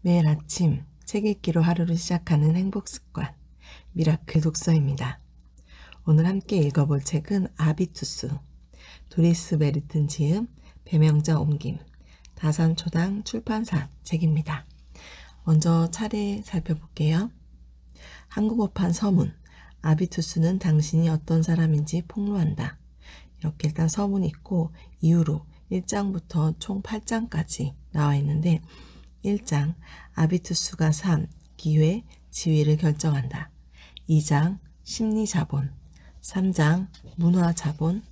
매일 아침 책 읽기로 하루를 시작하는 행복 습관, 미라클 독서입니다. 오늘 함께 읽어볼 책은 아비투스, 도리스 메리튼 지음, 배명자 옮김, 다산초당 출판사 책입니다. 먼저 차례 살펴볼게요. 한국어판 서문, 아비투스는 당신이 어떤 사람인지 폭로한다. 이렇게 일단 서문이 있고 이후로 1장부터 총 8장까지 나와 있는데 1장 아비투스가 삶, 기회, 지위를 결정한다. 2장 심리자본, 3장 문화자본,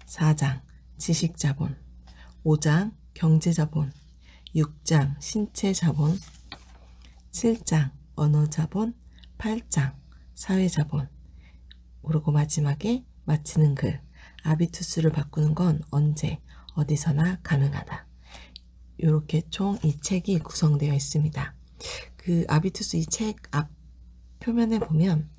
4장 지식자본, 5장 경제자본, 6장 신체자본, 7장 언어자본, 8장 사회자본, 그리고 마지막에 마치는 글, 아비투스를 바꾸는 건 언제, 어디서나 가능하다. 이렇게 총 이 책이 구성되어 있습니다. 그 아비투스 이 책 앞 표면에 보면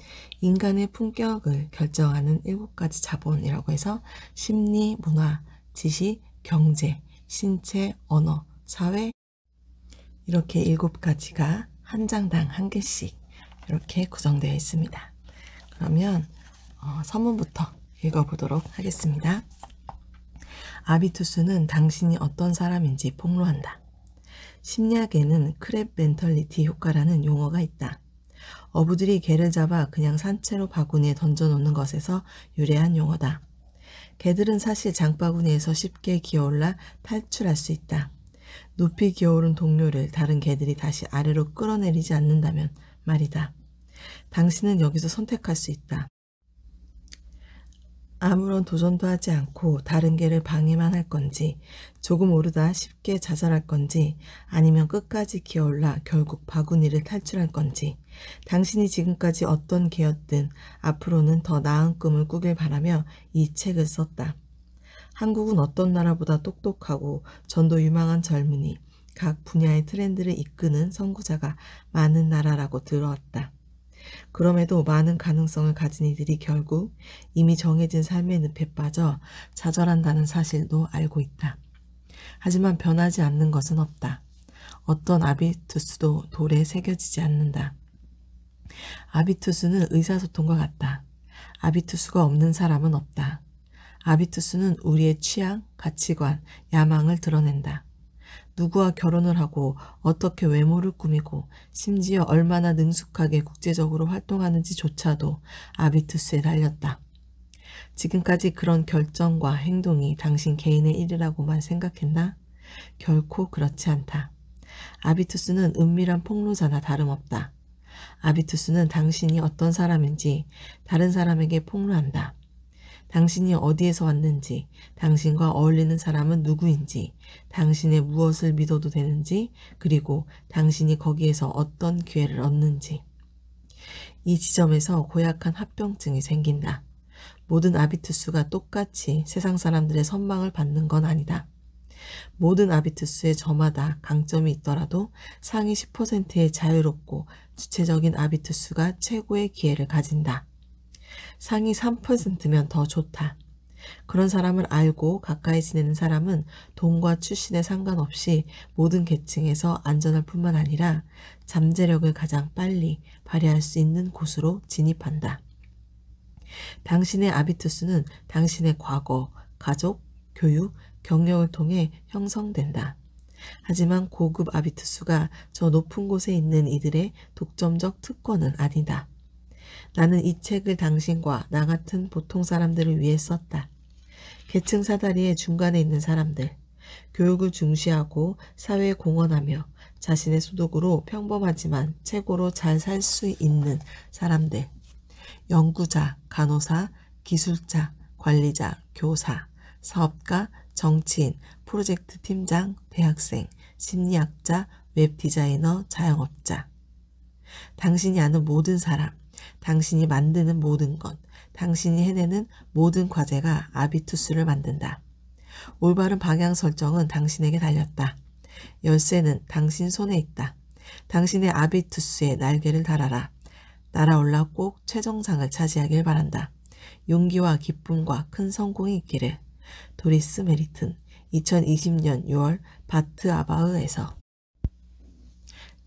인간의 품격을 결정하는 7가지 자본이라고 해서 심리, 문화, 지식, 경제, 신체, 언어, 사회 이렇게 7가지가 한 장당 한 개씩 이렇게 구성되어 있습니다. 그러면 서문부터 읽어보도록 하겠습니다. 아비투스는 당신이 어떤 사람인지 폭로한다. 심리학에는 크랩 멘털리티 효과라는 용어가 있다. 어부들이 개를 잡아 그냥 산채로 바구니에 던져놓는 것에서 유래한 용어다. 개들은 사실 장바구니에서 쉽게 기어올라 탈출할 수 있다. 높이 기어오른 동료를 다른 개들이 다시 아래로 끌어내리지 않는다면 말이다. 당신은 여기서 선택할 수 있다. 아무런 도전도 하지 않고 다른 개를 방해만 할 건지, 조금 오르다 쉽게 좌절할 건지, 아니면 끝까지 기어올라 결국 바구니를 탈출할 건지, 당신이 지금까지 어떤 개였든 앞으로는 더 나은 꿈을 꾸길 바라며 이 책을 썼다. 한국은 어떤 나라보다 똑똑하고 전도 유망한 젊은이, 각 분야의 트렌드를 이끄는 선구자가 많은 나라라고 들어왔다. 그럼에도 많은 가능성을 가진 이들이 결국 이미 정해진 삶의 늪에 빠져 좌절한다는 사실도 알고 있다. 하지만 변하지 않는 것은 없다. 어떤 아비투스도 돌에 새겨지지 않는다. 아비투스는 의사소통과 같다. 아비투스가 없는 사람은 없다. 아비투스는 우리의 취향, 가치관, 야망을 드러낸다. 누구와 결혼을 하고 어떻게 외모를 꾸미고 심지어 얼마나 능숙하게 국제적으로 활동하는지조차도 아비투스에 달렸다. 지금까지 그런 결정과 행동이 당신 개인의 일이라고만 생각했나? 결코 그렇지 않다. 아비투스는 은밀한 폭로자나 다름없다. 아비투스는 당신이 어떤 사람인지 다른 사람에게 폭로한다. 당신이 어디에서 왔는지, 당신과 어울리는 사람은 누구인지, 당신의 무엇을 믿어도 되는지, 그리고 당신이 거기에서 어떤 기회를 얻는지. 이 지점에서 고약한 합병증이 생긴다. 모든 아비투스가 똑같이 세상 사람들의 선망을 받는 건 아니다. 모든 아비투스의 저마다 강점이 있더라도 상위 10%의 자유롭고 주체적인 아비투스가 최고의 기회를 가진다. 상위 3%면 더 좋다. 그런 사람을 알고 가까이 지내는 사람은 돈과 출신에 상관없이 모든 계층에서 안전할 뿐만 아니라 잠재력을 가장 빨리 발휘할 수 있는 곳으로 진입한다. 당신의 아비투스는 당신의 과거, 가족, 교육, 경력을 통해 형성된다. 하지만 고급 아비투스가 저 높은 곳에 있는 이들의 독점적 특권은 아니다. 나는 이 책을 당신과 나 같은 보통 사람들을 위해 썼다. 계층 사다리의 중간에 있는 사람들, 교육을 중시하고 사회에 공헌하며 자신의 소득으로 평범하지만 최고로 잘 살 수 있는 사람들, 연구자, 간호사, 기술자, 관리자, 교사, 사업가, 정치인, 프로젝트 팀장, 대학생, 심리학자, 웹디자이너, 자영업자. 당신이 아는 모든 사람, 당신이 만드는 모든 것, 당신이 해내는 모든 과제가 아비투스를 만든다. 올바른 방향 설정은 당신에게 달렸다. 열쇠는 당신 손에 있다. 당신의 아비투스에 날개를 달아라. 날아올라 꼭 최정상을 차지하길 바란다. 용기와 기쁨과 큰 성공이 있기를. 도리스 메리튼 2020년 6월 바트 아바흐에서.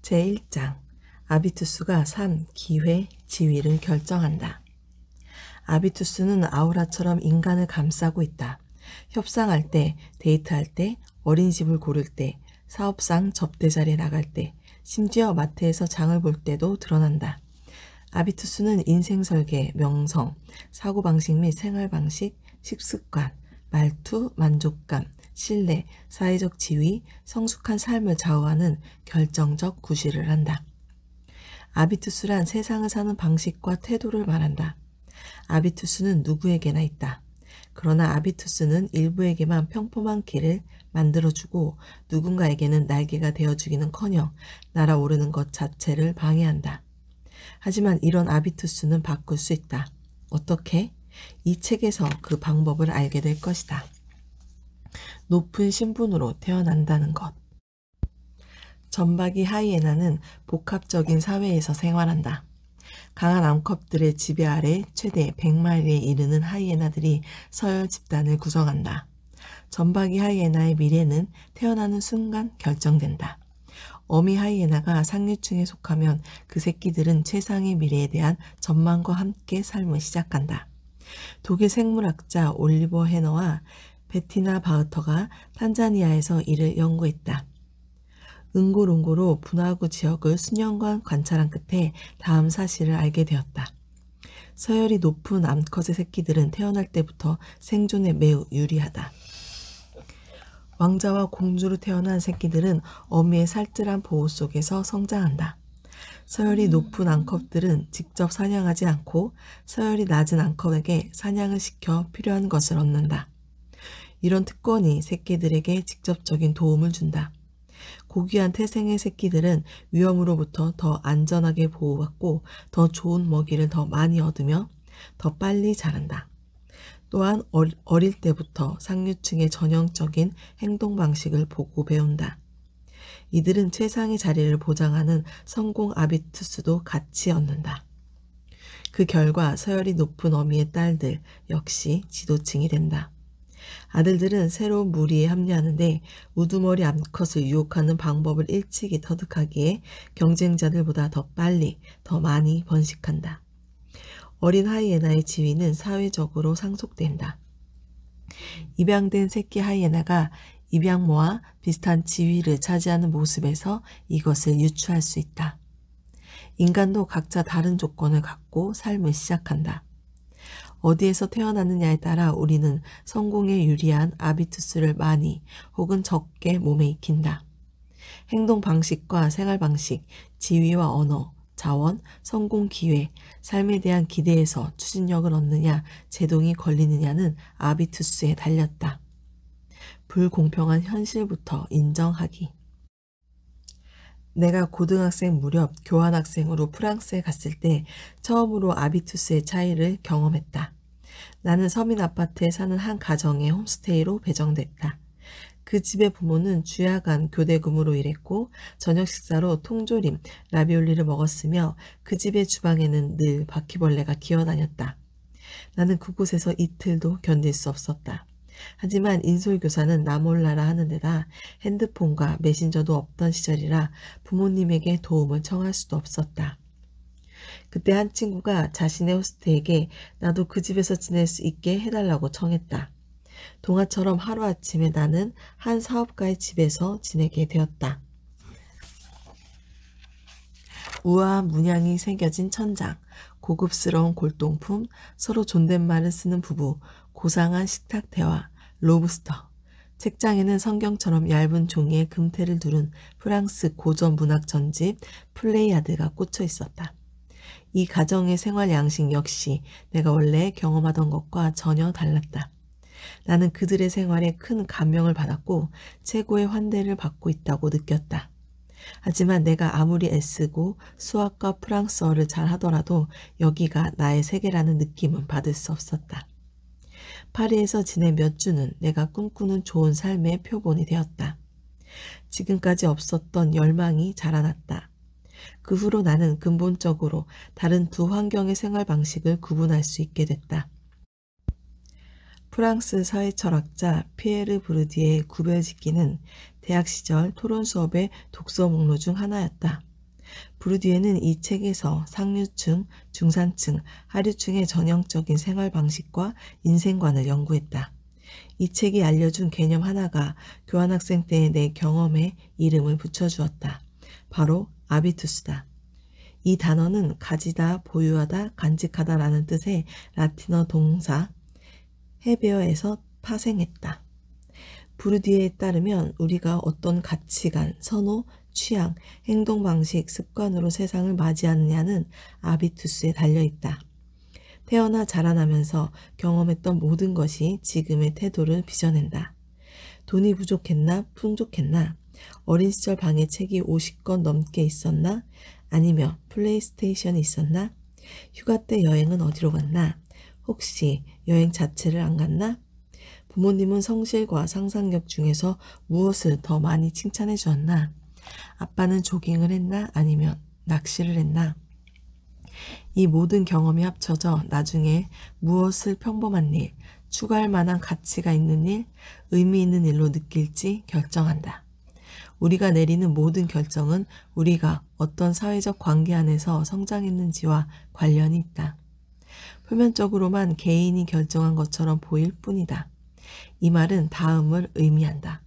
제1장 아비투스가 삶, 기회, 지위를 결정한다. 아비투스는 아우라처럼 인간을 감싸고 있다. 협상할 때, 데이트할 때, 어린이집을 고를 때, 사업상 접대 자리에 나갈 때, 심지어 마트에서 장을 볼 때도 드러난다. 아비투스는 인생 설계, 명성, 사고방식 및 생활방식, 식습관, 말투, 만족감, 신뢰, 사회적 지위, 성숙한 삶을 좌우하는 결정적 구실을 한다. 아비투스란 세상을 사는 방식과 태도를 말한다. 아비투스는 누구에게나 있다. 그러나 아비투스는 일부에게만 평범한 길을 만들어주고 누군가에게는 날개가 되어주기는커녕 날아오르는 것 자체를 방해한다. 하지만 이런 아비투스는 바꿀 수 있다. 어떻게? 이 책에서 그 방법을 알게 될 것이다. 높은 신분으로 태어난다는 것. 점박이 하이에나는 복합적인 사회에서 생활한다. 강한 암컷들의 지배 아래 최대 100마리에 이르는 하이에나들이 서열 집단을 구성한다. 점박이 하이에나의 미래는 태어나는 순간 결정된다. 어미 하이에나가 상류층에 속하면 그 새끼들은 최상의 미래에 대한 전망과 함께 삶을 시작한다. 독일 생물학자 올리버 헤너와 베티나 바우터가 탄자니아에서 이를 연구했다. 응고롱고로 분화구 지역을 수년간 관찰한 끝에 다음 사실을 알게 되었다. 서열이 높은 암컷의 새끼들은 태어날 때부터 생존에 매우 유리하다. 왕자와 공주로 태어난 새끼들은 어미의 살뜰한 보호 속에서 성장한다. 서열이 높은 암컷들은 직접 사냥하지 않고 서열이 낮은 암컷에게 사냥을 시켜 필요한 것을 얻는다. 이런 특권이 새끼들에게 직접적인 도움을 준다. 고귀한 태생의 새끼들은 위험으로부터 더 안전하게 보호받고 더 좋은 먹이를 더 많이 얻으며 더 빨리 자란다. 또한 어릴 때부터 상류층의 전형적인 행동 방식을 보고 배운다. 이들은 최상의 자리를 보장하는 성공 아비투스도 같이 얻는다. 그 결과 서열이 높은 어미의 딸들 역시 지도층이 된다. 아들들은 새로운 무리에 합류하는데 우두머리 암컷을 유혹하는 방법을 일찍이 터득하기에 경쟁자들보다 더 빨리, 더 많이 번식한다. 어린 하이에나의 지위는 사회적으로 상속된다. 입양된 새끼 하이에나가 입양모와 비슷한 지위를 차지하는 모습에서 이것을 유추할 수 있다. 인간도 각자 다른 조건을 갖고 삶을 시작한다. 어디에서 태어났느냐에 따라 우리는 성공에 유리한 아비투스를 많이 혹은 적게 몸에 익힌다. 행동 방식과 생활 방식, 지위와 언어, 자원, 성공 기회, 삶에 대한 기대에서 추진력을 얻느냐, 제동이 걸리느냐는 아비투스에 달렸다. 불공평한 현실부터 인정하기. 내가 고등학생 무렵 교환학생으로 프랑스에 갔을 때 처음으로 아비투스의 차이를 경험했다. 나는 서민 아파트에 사는 한 가정의 홈스테이로 배정됐다. 그 집의 부모는 주야간 교대금으로 일했고 저녁 식사로 통조림, 라비올리를 먹었으며 그 집의 주방에는 늘 바퀴벌레가 기어다녔다. 나는 그곳에서 이틀도 견딜 수 없었다. 하지만 인솔교사는 나 몰라라 하는 데다 핸드폰과 메신저도 없던 시절이라 부모님에게 도움을 청할 수도 없었다. 그때 한 친구가 자신의 호스트에게 나도 그 집에서 지낼 수 있게 해달라고 청했다. 동화처럼 하루아침에 나는 한 사업가의 집에서 지내게 되었다. 우아한 문양이 새겨진 천장, 고급스러운 골동품, 서로 존댓말을 쓰는 부부, 고상한 식탁 대화, 로브스터. 책장에는 성경처럼 얇은 종이에 금태를 두른 프랑스 고전 문학 전집 플레이아드가 꽂혀 있었다. 이 가정의 생활 양식 역시 내가 원래 경험하던 것과 전혀 달랐다. 나는 그들의 생활에 큰 감명을 받았고 최고의 환대를 받고 있다고 느꼈다. 하지만 내가 아무리 애쓰고 수학과 프랑스어를 잘 하더라도 여기가 나의 세계라는 느낌은 받을 수 없었다. 파리에서 지낸 몇 주는 내가 꿈꾸는 좋은 삶의 표본이 되었다. 지금까지 없었던 열망이 자라났다. 그 후로 나는 근본적으로 다른 두 환경의 생활 방식을 구분할 수 있게 됐다. 프랑스 사회철학자 피에르 브르디의 구별짓기는 대학 시절 토론 수업의 독서 목록 중 하나였다. 부르디에는 이 책에서 상류층, 중산층, 하류층의 전형적인 생활 방식과 인생관을 연구했다. 이 책이 알려준 개념 하나가 교환학생 때의 내 경험에 이름을 붙여주었다. 바로 아비투스다. 이 단어는 가지다, 보유하다, 간직하다라는 뜻의 라틴어 동사 헤베어에서 파생했다. 부르디에에 따르면 우리가 어떤 가치관, 선호, 취향, 행동 방식, 습관으로 세상을 맞이하느냐는 아비투스에 달려있다. 태어나 자라나면서 경험했던 모든 것이 지금의 태도를 빚어낸다. 돈이 부족했나, 풍족했나, 어린 시절 방에 책이 50권 넘게 있었나, 아니면 플레이스테이션이 있었나, 휴가 때 여행은 어디로 갔나, 혹시 여행 자체를 안 갔나? 부모님은 성실과 상상력 중에서 무엇을 더 많이 칭찬해 주었나? 아빠는 조깅을 했나? 아니면 낚시를 했나? 이 모든 경험이 합쳐져 나중에 무엇을 평범한 일, 추가할 만한 가치가 있는 일, 의미 있는 일로 느낄지 결정한다. 우리가 내리는 모든 결정은 우리가 어떤 사회적 관계 안에서 성장했는지와 관련이 있다. 표면적으로만 개인이 결정한 것처럼 보일 뿐이다. 이 말은 다음을 의미한다.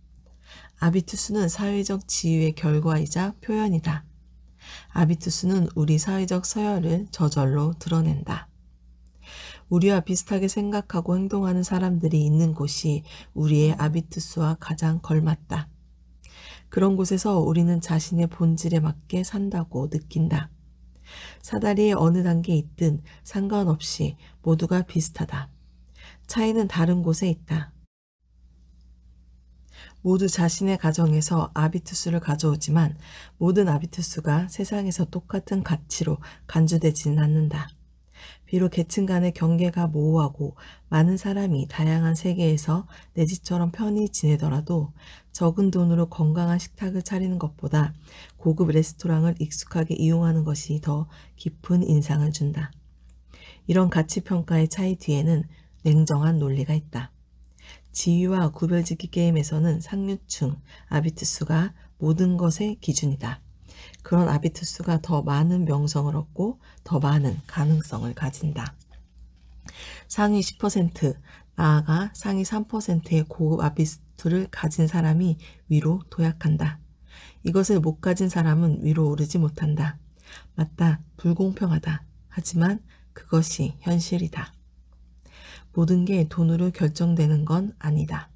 아비투스는 사회적 지위의 결과이자 표현이다. 아비투스는 우리 사회적 서열을 저절로 드러낸다. 우리와 비슷하게 생각하고 행동하는 사람들이 있는 곳이 우리의 아비투스와 가장 걸맞다. 그런 곳에서 우리는 자신의 본질에 맞게 산다고 느낀다. 사다리의 어느 단계에 있든 상관없이 모두가 비슷하다. 차이는 다른 곳에 있다. 모두 자신의 가정에서 아비투스를 가져오지만 모든 아비투스가 세상에서 똑같은 가치로 간주되지는 않는다. 비록 계층 간의 경계가 모호하고 많은 사람이 다양한 세계에서 내 집처럼 편히 지내더라도 적은 돈으로 건강한 식탁을 차리는 것보다 고급 레스토랑을 익숙하게 이용하는 것이 더 깊은 인상을 준다. 이런 가치평가의 차이 뒤에는 냉정한 논리가 있다. 지위와 구별짓기 게임에서는 상류층 아비투스가 모든 것의 기준이다. 그런 아비투스가 더 많은 명성을 얻고 더 많은 가능성을 가진다. 상위 10%, 나아가 상위 3%의 고급 아비투스를 가진 사람이 위로 도약한다. 이것을 못 가진 사람은 위로 오르지 못한다. 맞다, 불공평하다. 하지만 그것이 현실이다. 모든 게 돈으로 결정되는 건 아니다.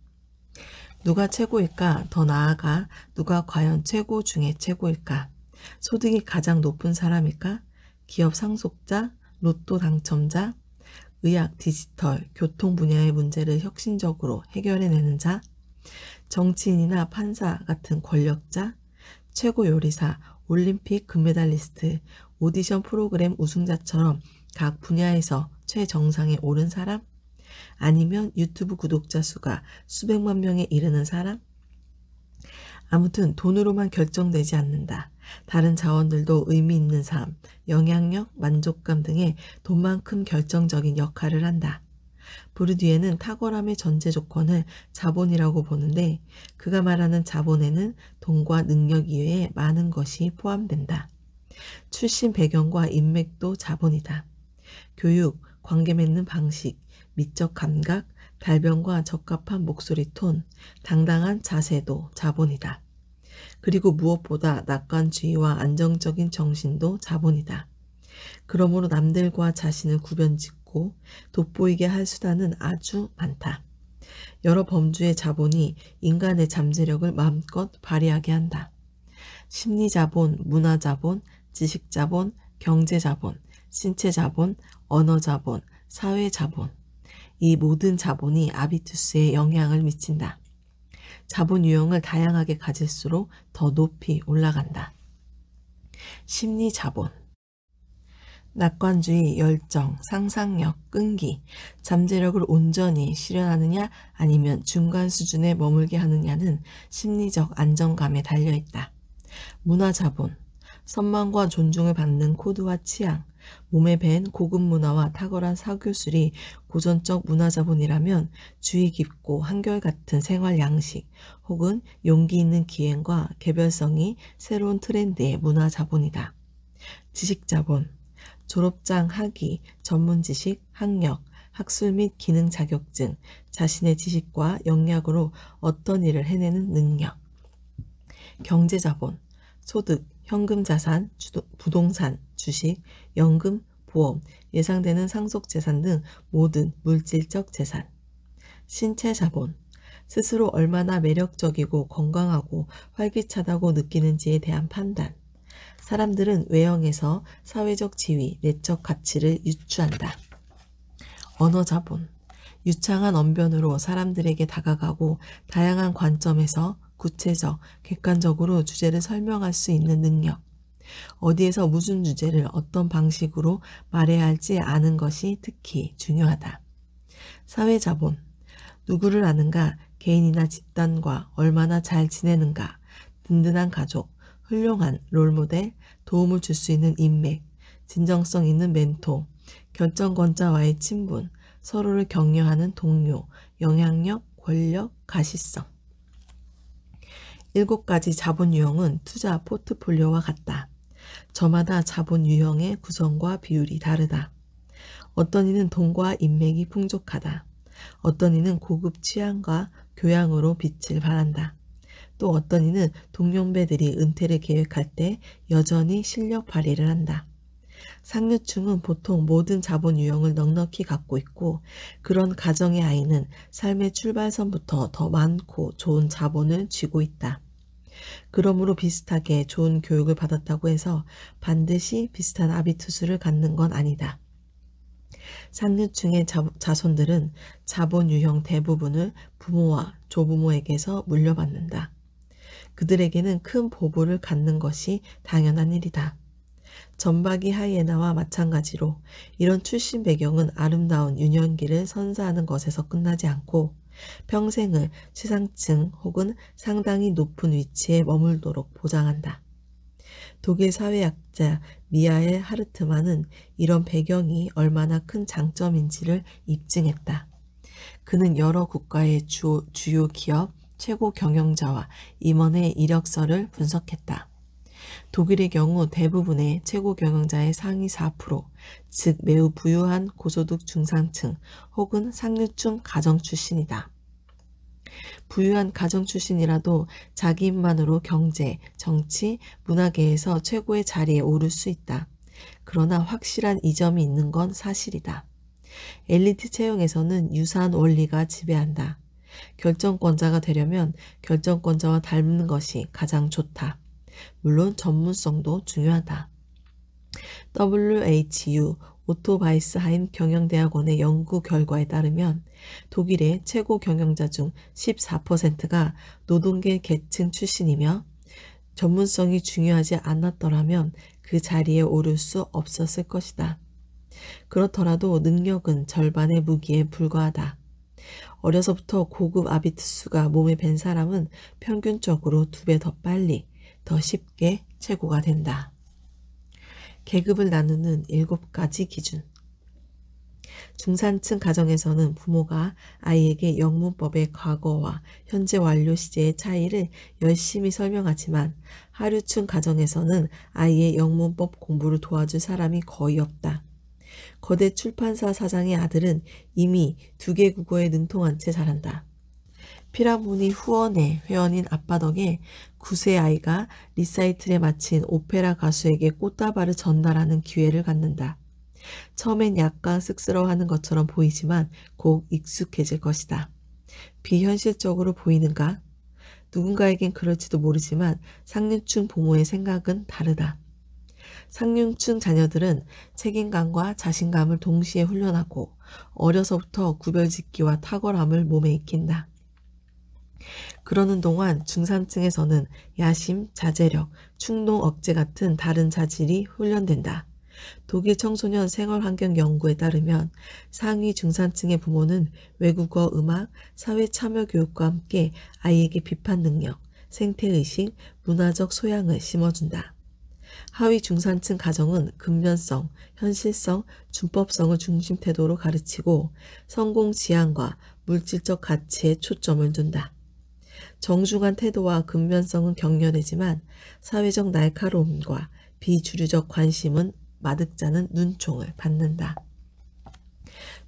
누가 최고일까? 더 나아가 누가 과연 최고 중에 최고일까? 소득이 가장 높은 사람일까? 기업 상속자, 로또 당첨자, 의학, 디지털, 교통 분야의 문제를 혁신적으로 해결해내는 자, 정치인이나 판사 같은 권력자, 최고 요리사, 올림픽 금메달리스트, 오디션 프로그램 우승자처럼 각 분야에서 최정상에 오른 사람? 아니면 유튜브 구독자 수가 수백만 명에 이르는 사람? 아무튼 돈으로만 결정되지 않는다. 다른 자원들도 의미 있는 삶, 영향력, 만족감 등의 돈만큼 결정적인 역할을 한다. 부르디에는 탁월함의 전제 조건을 자본이라고 보는데 그가 말하는 자본에는 돈과 능력 이외에 많은 것이 포함된다. 출신 배경과 인맥도 자본이다. 교육, 관계 맺는 방식, 미적 감각, 달변과 적합한 목소리 톤, 당당한 자세도 자본이다. 그리고 무엇보다 낙관주의와 안정적인 정신도 자본이다. 그러므로 남들과 자신을 구별짓고 돋보이게 할 수단은 아주 많다. 여러 범주의 자본이 인간의 잠재력을 마음껏 발휘하게 한다. 심리자본, 문화자본, 지식자본, 경제자본, 신체자본, 언어자본, 사회자본. 이 모든 자본이 아비투스에 영향을 미친다. 자본 유형을 다양하게 가질수록 더 높이 올라간다. 심리자본. 낙관주의, 열정, 상상력, 끈기, 잠재력을 온전히 실현하느냐 아니면 중간 수준에 머물게 하느냐는 심리적 안정감에 달려있다. 문화자본. 선망과 존중을 받는 코드와 취향, 몸에 밴 고급 문화와 탁월한 사교술이 고전적 문화자본이라면 주의 깊고 한결같은 생활 양식 혹은 용기 있는 기행과 개별성이 새로운 트렌드의 문화자본이다. 지식자본, 졸업장, 학위, 전문지식, 학력, 학술 및 기능 자격증, 자신의 지식과 역량으로 어떤 일을 해내는 능력. 경제자본, 소득, 현금자산, 부동산, 주식, 연금, 보험, 예상되는 상속재산 등 모든 물질적 재산. 신체자본, 스스로 얼마나 매력적이고 건강하고 활기차다고 느끼는지에 대한 판단. 사람들은 외형에서 사회적 지위, 내적 가치를 유추한다. 언어자본, 유창한 언변으로 사람들에게 다가가고 다양한 관점에서 구체적, 객관적으로 주제를 설명할 수 있는 능력. 어디에서 무슨 주제를 어떤 방식으로 말해야 할지 아는 것이 특히 중요하다. 사회자본, 누구를 아는가, 개인이나 집단과 얼마나 잘 지내는가, 든든한 가족, 훌륭한 롤모델, 도움을 줄 수 있는 인맥, 진정성 있는 멘토, 결정권자와의 친분, 서로를 격려하는 동료, 영향력, 권력, 가시성. 7가지 자본 유형은 투자 포트폴리오와 같다. 저마다 자본 유형의 구성과 비율이 다르다. 어떤 이는 돈과 인맥이 풍족하다. 어떤 이는 고급 취향과 교양으로 빛을 발한다. 또 어떤 이는 동년배들이 은퇴를 계획할 때 여전히 실력 발휘를 한다. 상류층은 보통 모든 자본 유형을 넉넉히 갖고 있고 그런 가정의 아이는 삶의 출발선부터 더 많고 좋은 자본을 쥐고 있다. 그러므로 비슷하게 좋은 교육을 받았다고 해서 반드시 비슷한 아비투스를 갖는 건 아니다. 상류층의 자손들은 자본 유형 대부분을 부모와 조부모에게서 물려받는다. 그들에게는 큰 보부를 갖는 것이 당연한 일이다. 전박이 하이에나와 마찬가지로 이런 출신 배경은 아름다운 유년기를 선사하는 것에서 끝나지 않고 평생을 최상층 혹은 상당히 높은 위치에 머물도록 보장한다. 독일 사회학자 미하엘 하르트만은 이런 배경이 얼마나 큰 장점인지를 입증했다. 그는 여러 국가의 주요 기업, 최고 경영자와 임원의 이력서를 분석했다. 독일의 경우 대부분의 최고 경영자의 상위 4%, 즉 매우 부유한 고소득 중산층 혹은 상류층 가정 출신이다. 부유한 가정 출신이라도 자기 힘만으로 경제, 정치, 문화계에서 최고의 자리에 오를 수 있다. 그러나 확실한 이점이 있는 건 사실이다. 엘리트 채용에서는 유사한 원리가 지배한다. 결정권자가 되려면 결정권자와 닮는 것이 가장 좋다. 물론 전문성도 중요하다. WHU 오토 바이스하임 경영대학원의 연구 결과에 따르면 독일의 최고 경영자 중 14%가 노동계 계층 출신이며 전문성이 중요하지 않았더라면 그 자리에 오를 수 없었을 것이다. 그렇더라도 능력은 절반의 무기에 불과하다. 어려서부터 고급 아비투스가 몸에 밴 사람은 평균적으로 2배 더 빨리, 더 쉽게 최고가 된다. 계급을 나누는 7가지 기준. 중산층 가정에서는 부모가 아이에게 영문법의 과거와 현재 완료 시제의 차이를 열심히 설명하지만 하류층 가정에서는 아이의 영문법 공부를 도와줄 사람이 거의 없다. 거대 출판사 사장의 아들은 이미 2개 국어에 능통한 채 자란다. 피라모니 후원의 회원인 아빠 덕에 9세 아이가 리사이틀에 마친 오페라 가수에게 꽃다발을 전달하는 기회를 갖는다. 처음엔 약간 쑥스러워하는 것처럼 보이지만 곧 익숙해질 것이다. 비현실적으로 보이는가? 누군가에겐 그럴지도 모르지만 상류층 부모의 생각은 다르다. 상류층 자녀들은 책임감과 자신감을 동시에 훈련하고 어려서부터 구별짓기와 탁월함을 몸에 익힌다. 그러는 동안 중산층에서는 야심, 자제력, 충동 억제 같은 다른 자질이 훈련된다. 독일 청소년 생활환경 연구에 따르면 상위 중산층의 부모는 외국어, 음악, 사회 참여 교육과 함께 아이에게 비판 능력, 생태의식, 문화적 소양을 심어준다. 하위 중산층 가정은 근면성, 현실성, 준법성을 중심 태도로 가르치고 성공 지향과 물질적 가치에 초점을 둔다. 정중한 태도와 근면성은 격려되지만 사회적 날카로움과 비주류적 관심은 마득자는 눈총을 받는다.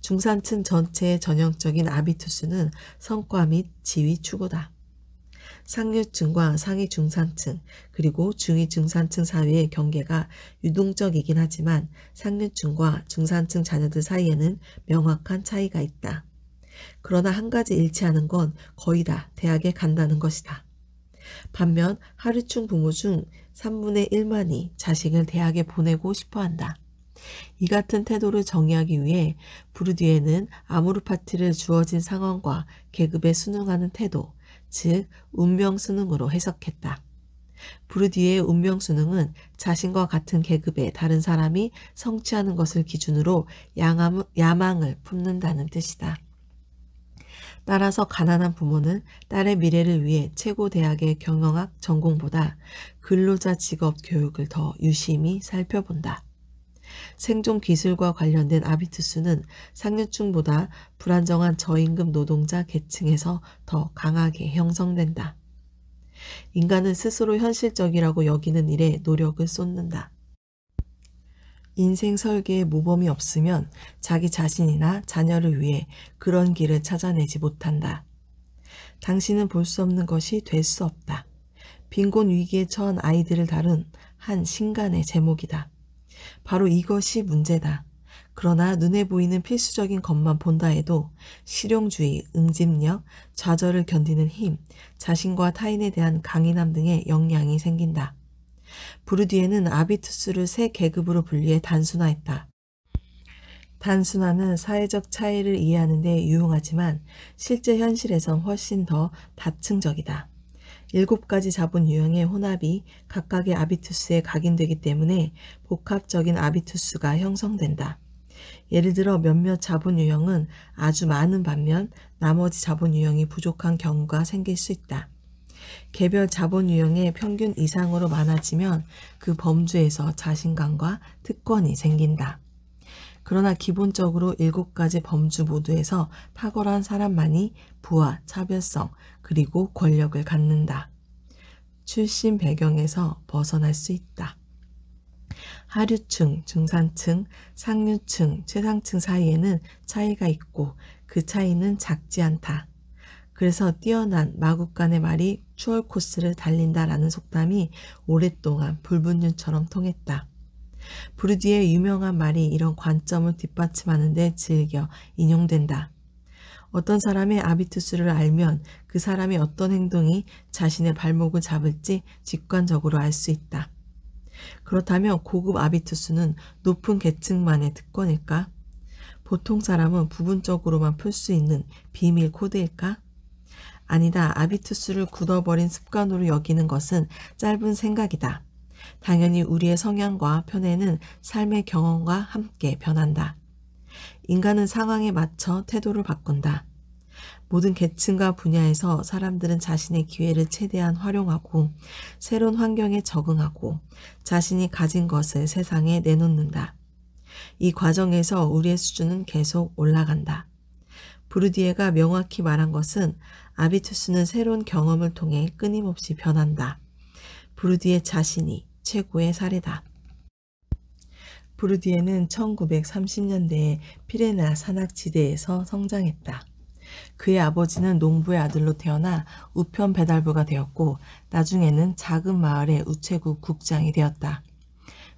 중산층 전체의 전형적인 아비투스는 성과 및 지위 추구다. 상류층과 상위 중산층 그리고 중위 중산층 사회의 경계가 유동적이긴 하지만 상류층과 중산층 자녀들 사이에는 명확한 차이가 있다. 그러나 한 가지 일치하는 건 거의 다 대학에 간다는 것이다. 반면 하류층 부모 중 3분의 1만이 자식을 대학에 보내고 싶어한다. 이 같은 태도를 정의하기 위해 부르디에는 아모르 파티를 주어진 상황과 계급에 순응하는 태도, 즉 운명순응으로 해석했다. 부르디에의 운명순응은 자신과 같은 계급의 다른 사람이 성취하는 것을 기준으로 야망을 품는다는 뜻이다. 따라서 가난한 부모는 딸의 미래를 위해 최고 대학의 경영학 전공보다 근로자 직업 교육을 더 유심히 살펴본다. 생존 기술과 관련된 아비투스는 상류층보다 불안정한 저임금 노동자 계층에서 더 강하게 형성된다. 인간은 스스로 현실적이라고 여기는 일에 노력을 쏟는다. 인생 설계에 모범이 없으면 자기 자신이나 자녀를 위해 그런 길을 찾아내지 못한다. 당신은 볼 수 없는 것이 될 수 없다. 빈곤 위기에 처한 아이들을 다룬 한 신간의 제목이다. 바로 이것이 문제다. 그러나 눈에 보이는 필수적인 것만 본다 해도 실용주의, 응집력, 좌절을 견디는 힘, 자신과 타인에 대한 강인함 등의 역량이 생긴다. 부르디에는 아비투스를 세 계급으로 분리해 단순화했다. 단순화는 사회적 차이를 이해하는 데 유용하지만 실제 현실에선 훨씬 더 다층적이다. 7가지 자본 유형의 혼합이 각각의 아비투스에 각인되기 때문에 복합적인 아비투스가 형성된다. 예를 들어 몇몇 자본 유형은 아주 많은 반면 나머지 자본 유형이 부족한 경우가 생길 수 있다. 개별 자본 유형의 평균 이상으로 많아지면 그 범주에서 자신감과 특권이 생긴다. 그러나 기본적으로 7가지 범주 모두에서 탁월한 사람만이 부와 차별성 그리고 권력을 갖는다. 출신 배경에서 벗어날 수 있다. 하류층, 중산층, 상류층, 최상층 사이에는 차이가 있고 그 차이는 작지 않다. 그래서 뛰어난 마국간의 말이 추월 코스를 달린다라는 속담이 오랫동안 불분율처럼 통했다. 부르디의 유명한 말이 이런 관점을 뒷받침하는 데 즐겨 인용된다. 어떤 사람의 아비투스를 알면 그 사람이 어떤 행동이 자신의 발목을 잡을지 직관적으로 알 수 있다. 그렇다면 고급 아비투스는 높은 계층만의 특권일까? 보통 사람은 부분적으로만 풀 수 있는 비밀 코드일까? 아니다. 아비투스를 굳어버린 습관으로 여기는 것은 짧은 생각이다. 당연히 우리의 성향과 편애는 삶의 경험과 함께 변한다. 인간은 상황에 맞춰 태도를 바꾼다. 모든 계층과 분야에서 사람들은 자신의 기회를 최대한 활용하고 새로운 환경에 적응하고 자신이 가진 것을 세상에 내놓는다. 이 과정에서 우리의 수준은 계속 올라간다. 부르디에가 명확히 말한 것은 아비투스는 새로운 경험을 통해 끊임없이 변한다. 부르디에 자신이 최고의 사례다. 부르디에는 1930년대에 피레네 산악지대에서 성장했다. 그의 아버지는 농부의 아들로 태어나 우편 배달부가 되었고 나중에는 작은 마을의 우체국 국장이 되었다.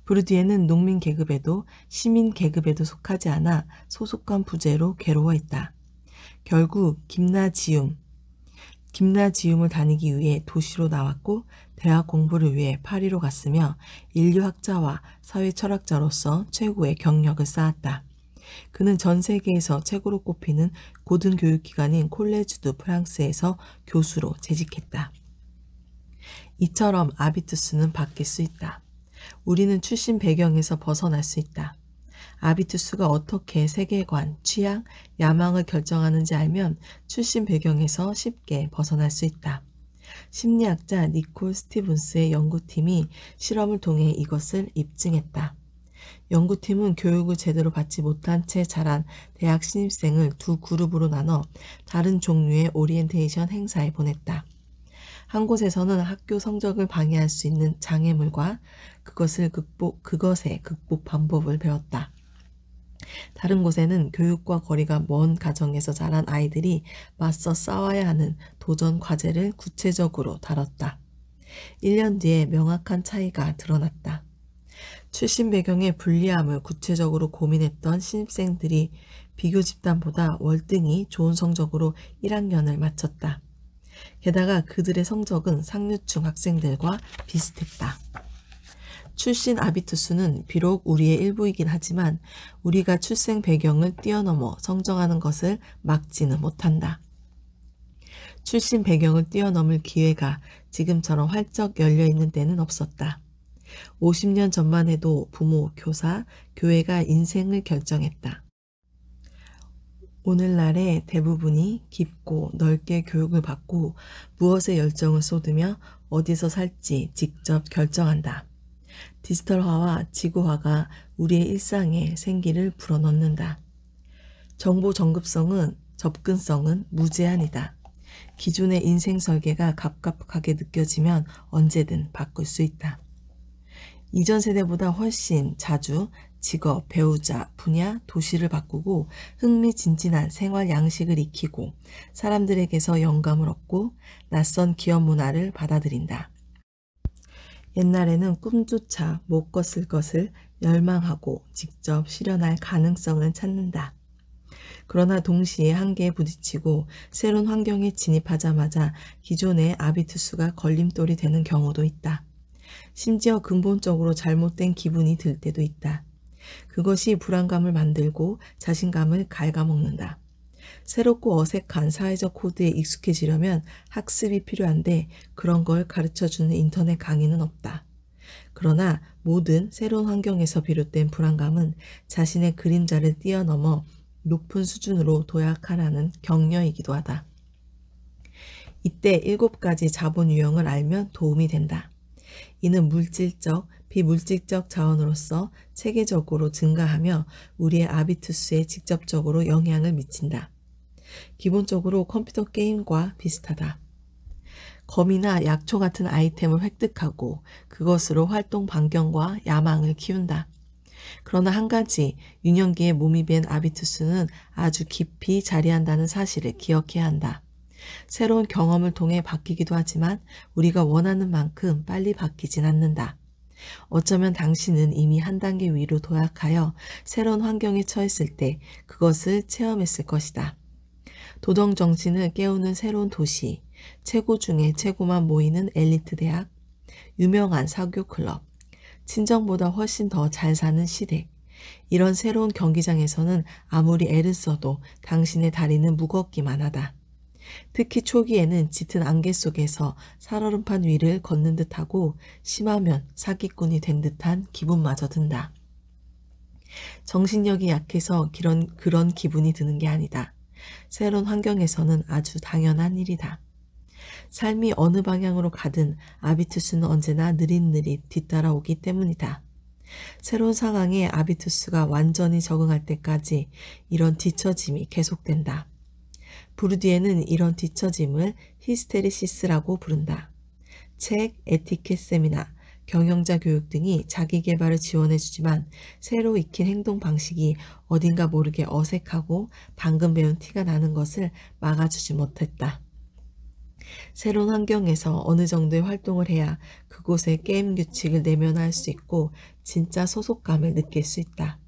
부르디에는 농민 계급에도 시민 계급에도 속하지 않아 소속감 부재로 괴로워했다. 결국 김나지움을 다니기 위해 도시로 나왔고 대학 공부를 위해 파리로 갔으며 인류학자와 사회철학자로서 최고의 경력을 쌓았다. 그는 전 세계에서 최고로 꼽히는 고등교육기관인 콜레주 드 프랑스에서 교수로 재직했다. 이처럼 아비투스는 바뀔 수 있다. 우리는 출신 배경에서 벗어날 수 있다. 아비투스가 어떻게 세계관, 취향, 야망을 결정하는지 알면 출신 배경에서 쉽게 벗어날 수 있다. 심리학자 니콜 스티븐스의 연구팀이 실험을 통해 이것을 입증했다. 연구팀은 교육을 제대로 받지 못한 채 자란 대학 신입생을 두 그룹으로 나눠 다른 종류의 오리엔테이션 행사에 보냈다. 한 곳에서는 학교 성적을 방해할 수 있는 장애물과 그것의 극복 방법을 배웠다. 다른 곳에는 교육과 거리가 먼 가정에서 자란 아이들이 맞서 싸워야 하는 도전 과제를 구체적으로 다뤘다. 1년 뒤에 명확한 차이가 드러났다. 출신 배경의 불리함을 구체적으로 고민했던 신입생들이 비교 집단보다 월등히 좋은 성적으로 1학년을 마쳤다. 게다가 그들의 성적은 상류층 학생들과 비슷했다. 출신 아비투스는 비록 우리의 일부이긴 하지만 우리가 출생 배경을 뛰어넘어 성장하는 것을 막지는 못한다. 출신 배경을 뛰어넘을 기회가 지금처럼 활짝 열려있는 때는 없었다. 50년 전만 해도 부모, 교사, 교회가 인생을 결정했다. 오늘날의 대부분이 깊고 넓게 교육을 받고 무엇에 열정을 쏟으며 어디서 살지 직접 결정한다. 디지털화와 지구화가 우리의 일상에 생기를 불어넣는다. 정보 접근성은 무제한이다. 기존의 인생 설계가 갑갑하게 느껴지면 언제든 바꿀 수 있다. 이전 세대보다 훨씬 자주 직업, 배우자, 분야, 도시를 바꾸고 흥미진진한 생활 양식을 익히고 사람들에게서 영감을 얻고 낯선 기업 문화를 받아들인다. 옛날에는 꿈조차 못 꿨을 것을 열망하고 직접 실현할 가능성을 찾는다. 그러나 동시에 한계에 부딪히고 새로운 환경에 진입하자마자 기존의 아비투스가 걸림돌이 되는 경우도 있다. 심지어 근본적으로 잘못된 기분이 들 때도 있다. 그것이 불안감을 만들고 자신감을 갉아먹는다. 새롭고 어색한 사회적 코드에 익숙해지려면 학습이 필요한데 그런 걸 가르쳐주는 인터넷 강의는 없다. 그러나 모든 새로운 환경에서 비롯된 불안감은 자신의 그림자를 뛰어넘어 높은 수준으로 도약하라는 격려이기도 하다. 이때 7가지 자본 유형을 알면 도움이 된다. 이는 물질적, 비물질적 자원으로서 체계적으로 증가하며 우리의 아비투스에 직접적으로 영향을 미친다. 기본적으로 컴퓨터 게임과 비슷하다. 검이나 약초 같은 아이템을 획득하고 그것으로 활동 반경과 야망을 키운다. 그러나 한 가지, 유년기에 몸이 밴 아비투스는 아주 깊이 자리한다는 사실을 기억해야 한다. 새로운 경험을 통해 바뀌기도 하지만 우리가 원하는 만큼 빨리 바뀌진 않는다. 어쩌면 당신은 이미 한 단계 위로 도약하여 새로운 환경에 처했을 때 그것을 체험했을 것이다. 도덕 정신을 깨우는 새로운 도시, 최고 중에 최고만 모이는 엘리트 대학, 유명한 사교 클럽, 친정보다 훨씬 더 잘 사는 시댁. 이런 새로운 경기장에서는 아무리 애를 써도 당신의 다리는 무겁기만 하다. 특히 초기에는 짙은 안개 속에서 살얼음판 위를 걷는 듯하고 심하면 사기꾼이 된 듯한 기분마저 든다. 정신력이 약해서 그런 기분이 드는 게 아니다. 새로운 환경에서는 아주 당연한 일이다. 삶이 어느 방향으로 가든 아비투스는 언제나 느릿느릿 뒤따라오기 때문이다. 새로운 상황에 아비투스가 완전히 적응할 때까지 이런 뒤처짐이 계속된다. 부르디에는 이런 뒤처짐을 히스테리시스라고 부른다. 책, 에티켓 세미나, 경영자 교육 등이 자기 개발을 지원해주지만 새로 익힌 행동 방식이 어딘가 모르게 어색하고 방금 배운 티가 나는 것을 막아주지 못했다. 새로운 환경에서 어느 정도의 활동을 해야 그곳의 게임 규칙을 내면화할 수 있고 진짜 소속감을 느낄 수 있다.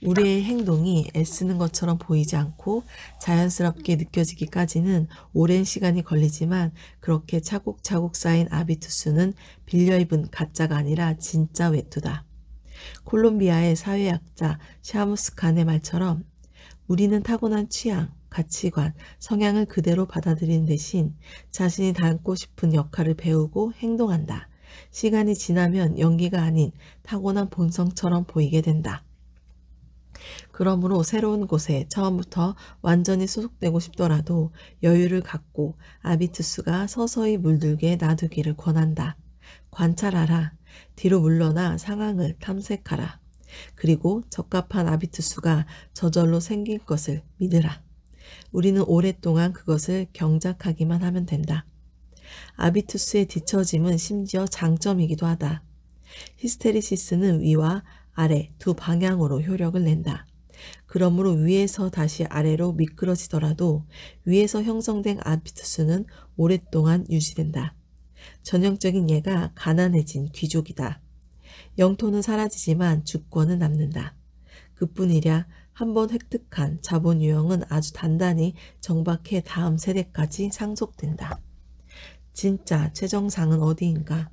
우리의 행동이 애쓰는 것처럼 보이지 않고 자연스럽게 느껴지기까지는 오랜 시간이 걸리지만 그렇게 차곡차곡 쌓인 아비투스는 빌려입은 가짜가 아니라 진짜 외투다. 콜롬비아의 사회학자 샤무스칸의 말처럼 우리는 타고난 취향, 가치관, 성향을 그대로 받아들이는 대신 자신이 닮고 싶은 역할을 배우고 행동한다. 시간이 지나면 연기가 아닌 타고난 본성처럼 보이게 된다. 그러므로 새로운 곳에 처음부터 완전히 소속되고 싶더라도 여유를 갖고 아비투스가 서서히 물들게 놔두기를 권한다. 관찰하라. 뒤로 물러나 상황을 탐색하라. 그리고 적합한 아비투스가 저절로 생길 것을 믿으라. 우리는 오랫동안 그것을 경작하기만 하면 된다. 아비투스의 뒤처짐은 심지어 장점이기도 하다. 히스테리시스는 위와 아래 두 방향으로 효력을 낸다. 그러므로 위에서 다시 아래로 미끄러지더라도 위에서 형성된 아비투스는 오랫동안 유지된다. 전형적인 예가 가난해진 귀족이다. 영토는 사라지지만 주권은 남는다. 그뿐이랴 한번 획득한 자본 유형은 아주 단단히 정박해 다음 세대까지 상속된다. 진짜 최정상은 어디인가?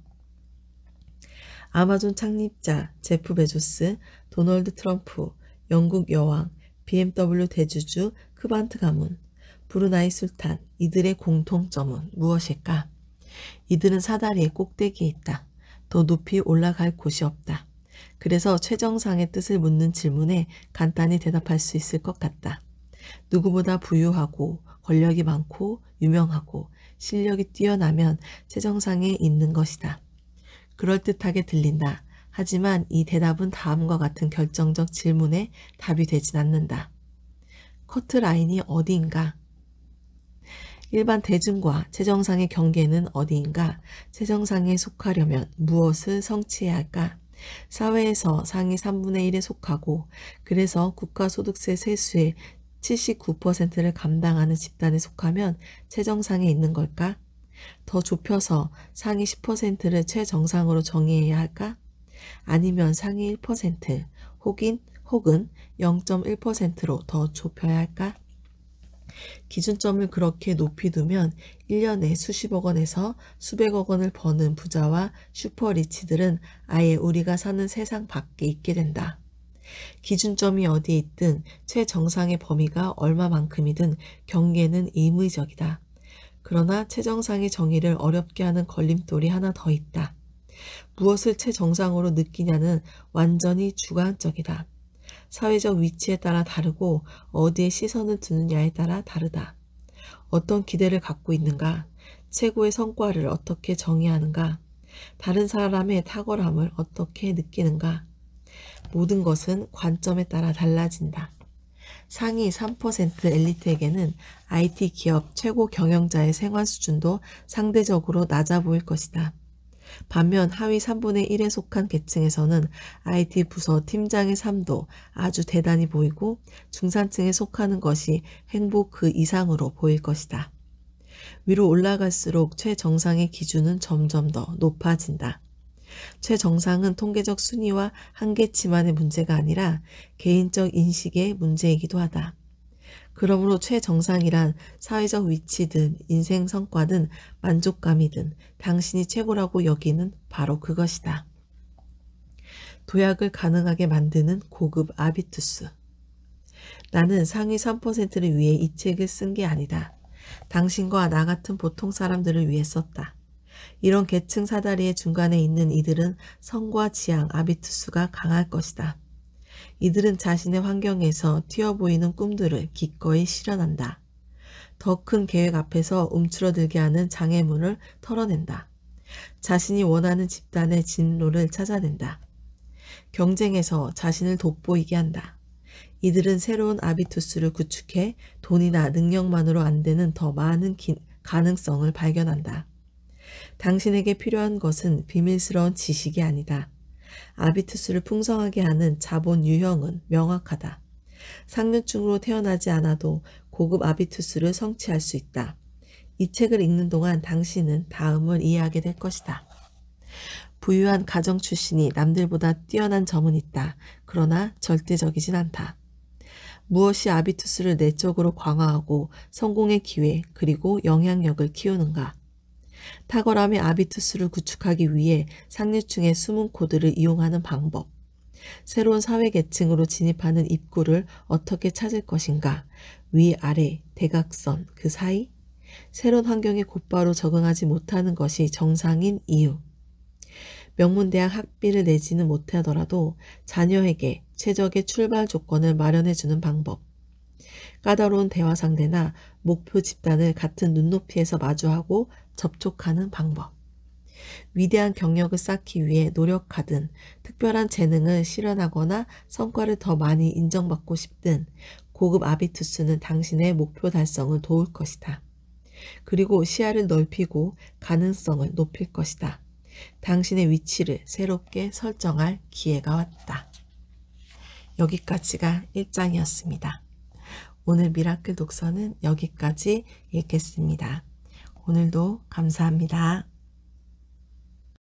아마존 창립자 제프 베조스, 도널드 트럼프, 영국 여왕, BMW 대주주 크반트 가문, 브루나이 술탄, 이들의 공통점은 무엇일까? 이들은 사다리의 꼭대기에 있다. 더 높이 올라갈 곳이 없다. 그래서 최정상의 뜻을 묻는 질문에 간단히 대답할 수 있을 것 같다. 누구보다 부유하고 권력이 많고 유명하고 실력이 뛰어나면 최정상에 있는 것이다. 그럴듯하게 들린다. 하지만 이 대답은 다음과 같은 결정적 질문에 답이 되진 않는다. 커트라인이 어디인가? 일반 대중과 최정상의 경계는 어디인가? 최정상에 속하려면 무엇을 성취해야 할까? 사회에서 상위 3분의 1에 속하고 그래서 국가소득세 세수의 79%를 감당하는 집단에 속하면 최정상에 있는 걸까? 더 좁혀서 상위 10%를 최정상으로 정의해야 할까? 아니면 상위 1% 혹은 0.1%로 더 좁혀야 할까? 기준점을 그렇게 높이 두면 1년에 수십억 원에서 수백억 원을 버는 부자와 슈퍼리치들은 아예 우리가 사는 세상 밖에 있게 된다. 기준점이 어디에 있든 최정상의 범위가 얼마만큼이든 경계는 임의적이다. 그러나 최정상의 정의를 어렵게 하는 걸림돌이 하나 더 있다. 무엇을 최정상으로 느끼냐는 완전히 주관적이다. 사회적 위치에 따라 다르고 어디에 시선을 두느냐에 따라 다르다. 어떤 기대를 갖고 있는가? 최고의 성과를 어떻게 정의하는가? 다른 사람의 탁월함을 어떻게 느끼는가? 모든 것은 관점에 따라 달라진다. 상위 3% 엘리트에게는 IT 기업 최고 경영자의 생활 수준도 상대적으로 낮아 보일 것이다. 반면 하위 3분의 1에 속한 계층에서는 IT 부서 팀장의 삶도 아주 대단히 보이고 중산층에 속하는 것이 행복 그 이상으로 보일 것이다. 위로 올라갈수록 최정상의 기준은 점점 더 높아진다. 최정상은 통계적 순위와 한계치만의 문제가 아니라 개인적 인식의 문제이기도 하다. 그러므로 최정상이란 사회적 위치든 인생 성과든 만족감이든 당신이 최고라고 여기는 바로 그것이다. 도약을 가능하게 만드는 고급 아비투스. 나는 상위 3%를 위해 이 책을 쓴 게 아니다. 당신과 나 같은 보통 사람들을 위해 썼다. 이런 계층 사다리의 중간에 있는 이들은 성과 지향 아비투스가 강할 것이다. 이들은 자신의 환경에서 튀어보이는 꿈들을 기꺼이 실현한다. 더 큰 계획 앞에서 움츠러들게 하는 장애물을 털어낸다. 자신이 원하는 집단의 진로를 찾아낸다. 경쟁에서 자신을 돋보이게 한다. 이들은 새로운 아비투스를 구축해 돈이나 능력만으로 안 되는 더 많은 가능성을 발견한다. 당신에게 필요한 것은 비밀스러운 지식이 아니다. 아비투스를 풍성하게 하는 자본 유형은 명확하다. 상류층으로 태어나지 않아도 고급 아비투스를 성취할 수 있다. 이 책을 읽는 동안 당신은 다음을 이해하게 될 것이다. 부유한 가정 출신이 남들보다 뛰어난 점은 있다. 그러나 절대적이진 않다. 무엇이 아비투스를 내적으로 강화하고 성공의 기회 그리고 영향력을 키우는가? 탁월함의 아비투스를 구축하기 위해 상류층의 숨은 코드를 이용하는 방법. 새로운 사회계층으로 진입하는 입구를 어떻게 찾을 것인가? 위아래, 대각선, 그 사이? 새로운 환경에 곧바로 적응하지 못하는 것이 정상인 이유. 명문대학 학비를 내지는 못하더라도 자녀에게 최적의 출발 조건을 마련해주는 방법. 까다로운 대화 상대나 목표 집단을 같은 눈높이에서 마주하고 접촉하는 방법. 위대한 경력을 쌓기 위해 노력하든 특별한 재능을 실현하거나 성과를 더 많이 인정받고 싶든 고급 아비투스는 당신의 목표 달성을 도울 것이다. 그리고 시야를 넓히고 가능성을 높일 것이다. 당신의 위치를 새롭게 설정할 기회가 왔다. 여기까지가 1장이었습니다. 오늘 미라클 독서는 여기까지 읽겠습니다. 오늘도 감사합니다.